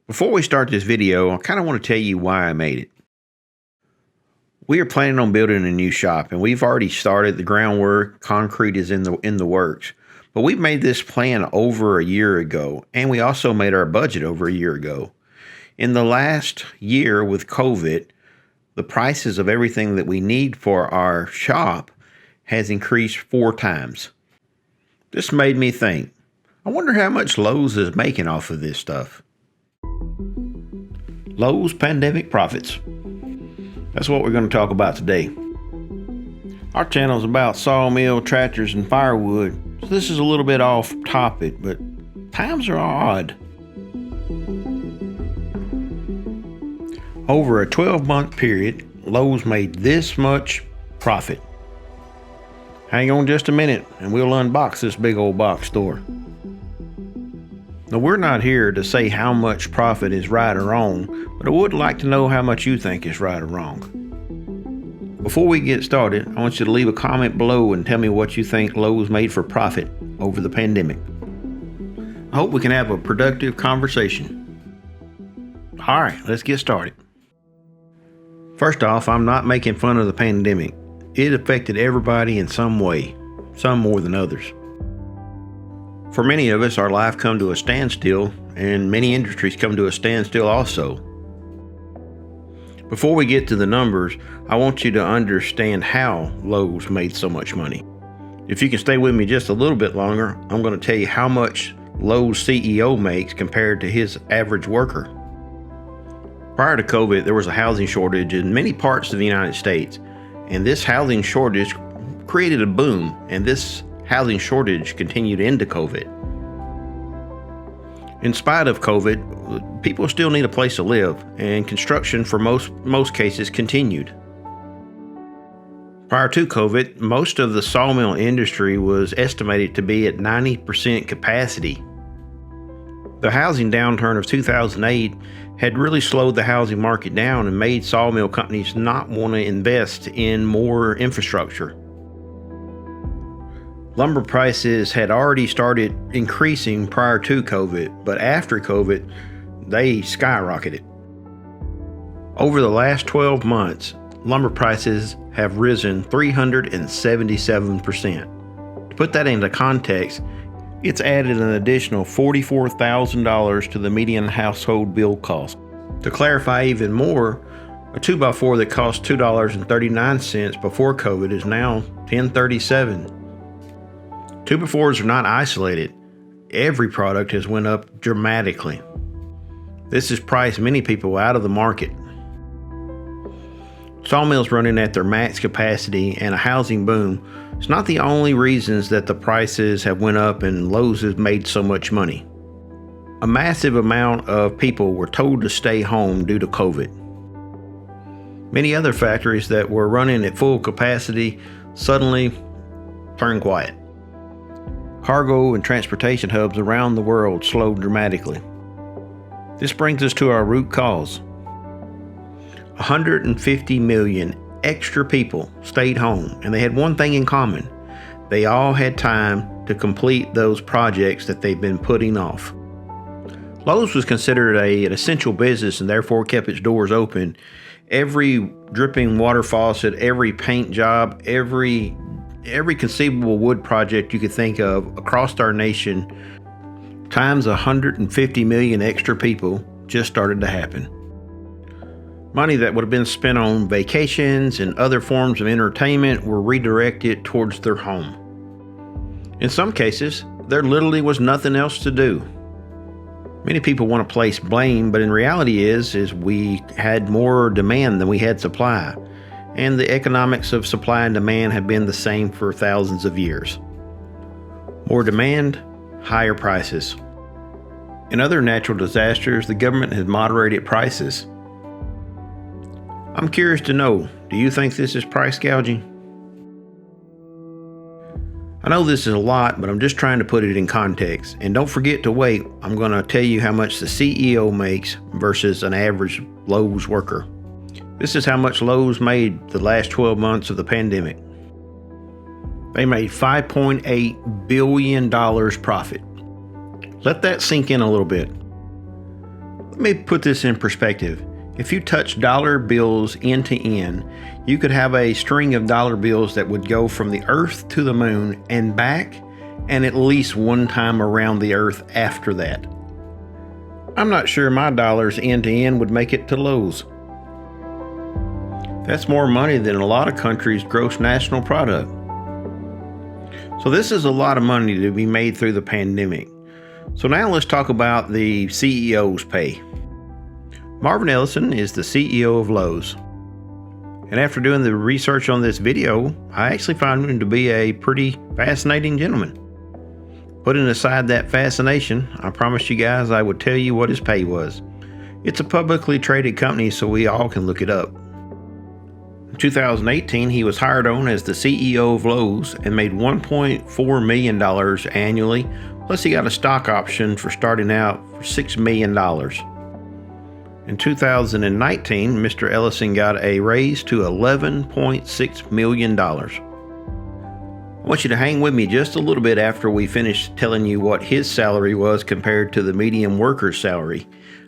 Before we start this video, I kind of want to tell you why I made it. We are planning on building a new shop, and we've already started the groundwork. Concrete is in the works. But we made this plan over a year ago, and we also made our budget over a year ago. In the last year with COVID, the prices of everything that we need for our shop has increased 4 times. This made me think, I wonder how much Lowe's is making off of this stuff. Lowe's pandemic profits. That's what we're going to talk about today. Our channel is about sawmill, tractors, and firewood, so this is a little bit off topic, but times are odd. Over a 12-month period, Lowe's made this much profit. Hang on just a minute and we'll unbox this big old box store. Now, we're not here to say how much profit is right or wrong, but I would like to know how much you think is right or wrong. Before we get started, I want you to leave a comment below and tell me what you think Lowe's made for profit over the pandemic. I hope we can have a productive conversation. All right, let's get started. First off, I'm not making fun of the pandemic. It affected everybody in some way, some more than others. For many of us, our life come to a standstill, and many industries come to a standstill also. Before we get to the numbers, I want you to understand how Lowe's made so much money. If you can stay with me just a little bit longer, I'm going to tell you how much Lowe's CEO makes compared to his average worker. Prior to COVID, there was a housing shortage in many parts of the United States, and this housing shortage created a boom, and this housing shortage continued into COVID. In spite of COVID, people still need a place to live, and construction for most cases continued. Prior to COVID, most of the sawmill industry was estimated to be at 90% capacity. The housing downturn of 2008 had really slowed the housing market down and made sawmill companies not want to invest in more infrastructure. Lumber prices had already started increasing prior to COVID, but after COVID, they skyrocketed. Over the last 12 months, lumber prices have risen 377%. To put that into context, it's added an additional $44,000 to the median household bill cost. To clarify even more, a 2x4 that cost $2.39 before COVID is now $10.37. 2x4s are not isolated. Every product has went up dramatically. This has priced many people out of the market. Sawmills running at their max capacity and a housing boom is not the only reasons that the prices have went up and Lowe's has made so much money. A massive amount of people were told to stay home due to COVID. Many other factories that were running at full capacity suddenly turned quiet. Cargo and transportation hubs around the world slowed dramatically. This brings us to our root cause. 150 million extra people stayed home, and they had one thing in common. They all had time to complete those projects that they've been putting off. Lowe's was considered an essential business and therefore kept its doors open. Every dripping water faucet, every paint job, every conceivable wood project you could think of across our nation, times 150 million extra people, just started to happen. Money that would have been spent on vacations and other forms of entertainment were redirected towards their home. In some cases, there literally was nothing else to do. Many people want to place blame, but in reality is we had more demand than we had supply. And the economics of supply and demand have been the same for thousands of years. More demand, higher prices. In other natural disasters, the government has moderated prices. I'm curious to know, do you think this is price gouging? I know this is a lot, but I'm just trying to put it in context. And don't forget to wait. I'm going to tell you how much the CEO makes versus an average Lowe's worker. This is how much Lowe's made the last 12 months of the pandemic. They made $5.8 billion profit. Let that sink in a little bit. Let me put this in perspective. If you touch dollar bills end to end, you could have a string of dollar bills that would go from the earth to the moon and back, and at least one time around the earth after that. I'm not sure my dollars end to end would make it to Lowe's. That's more money than a lot of countries' gross national product. So this is a lot of money to be made through the pandemic. So now let's talk about the CEO's pay. Marvin Ellison is the CEO of Lowe's. And after doing the research on this video, I actually found him to be a pretty fascinating gentleman. Putting aside that fascination, I promised you guys I would tell you what his pay was. It's a publicly traded company, so we all can look it up. In 2018, he was hired on as the CEO of Lowe's and made $1.4 million annually, plus he got a stock option for starting out for $6 million. In 2019, Mr. Ellison got a raise to $11.6 million. I want you to hang with me just a little bit after we finish telling you what his salary was compared to the median worker's salary.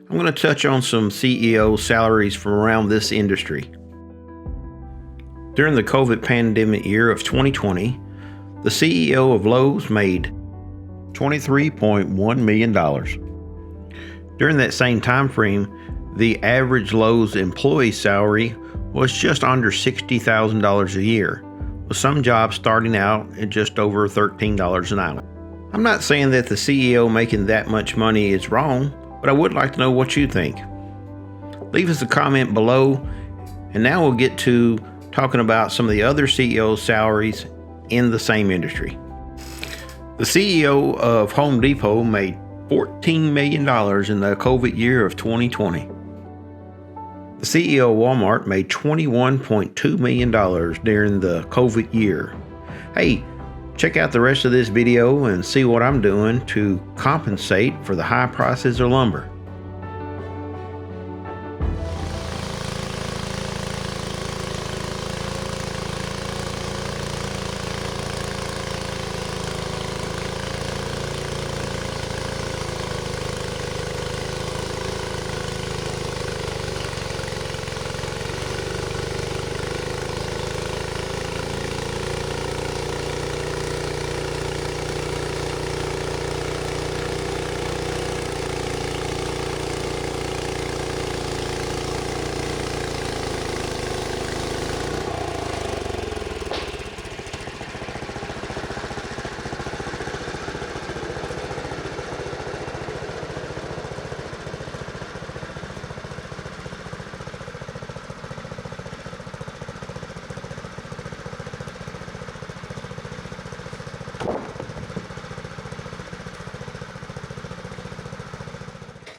I'm going to touch on some CEO salaries from around this industry. During the COVID pandemic year of 2020, the CEO of Lowe's made $23.1 million. During that same time frame, the average Lowe's employee salary was just under $60,000 a year, with some jobs starting out at just over $13 an hour. I'm not saying that the CEO making that much money is wrong, but I would like to know what you think. Leave us a comment below, and now we'll get to talking about some of the other CEO's salaries in the same industry. The CEO of Home Depot made $14 million in the COVID year of 2020. The CEO of Walmart made $21.2 million during the COVID year. Hey, check out the rest of this video and see what I'm doing to compensate for the high prices of lumber.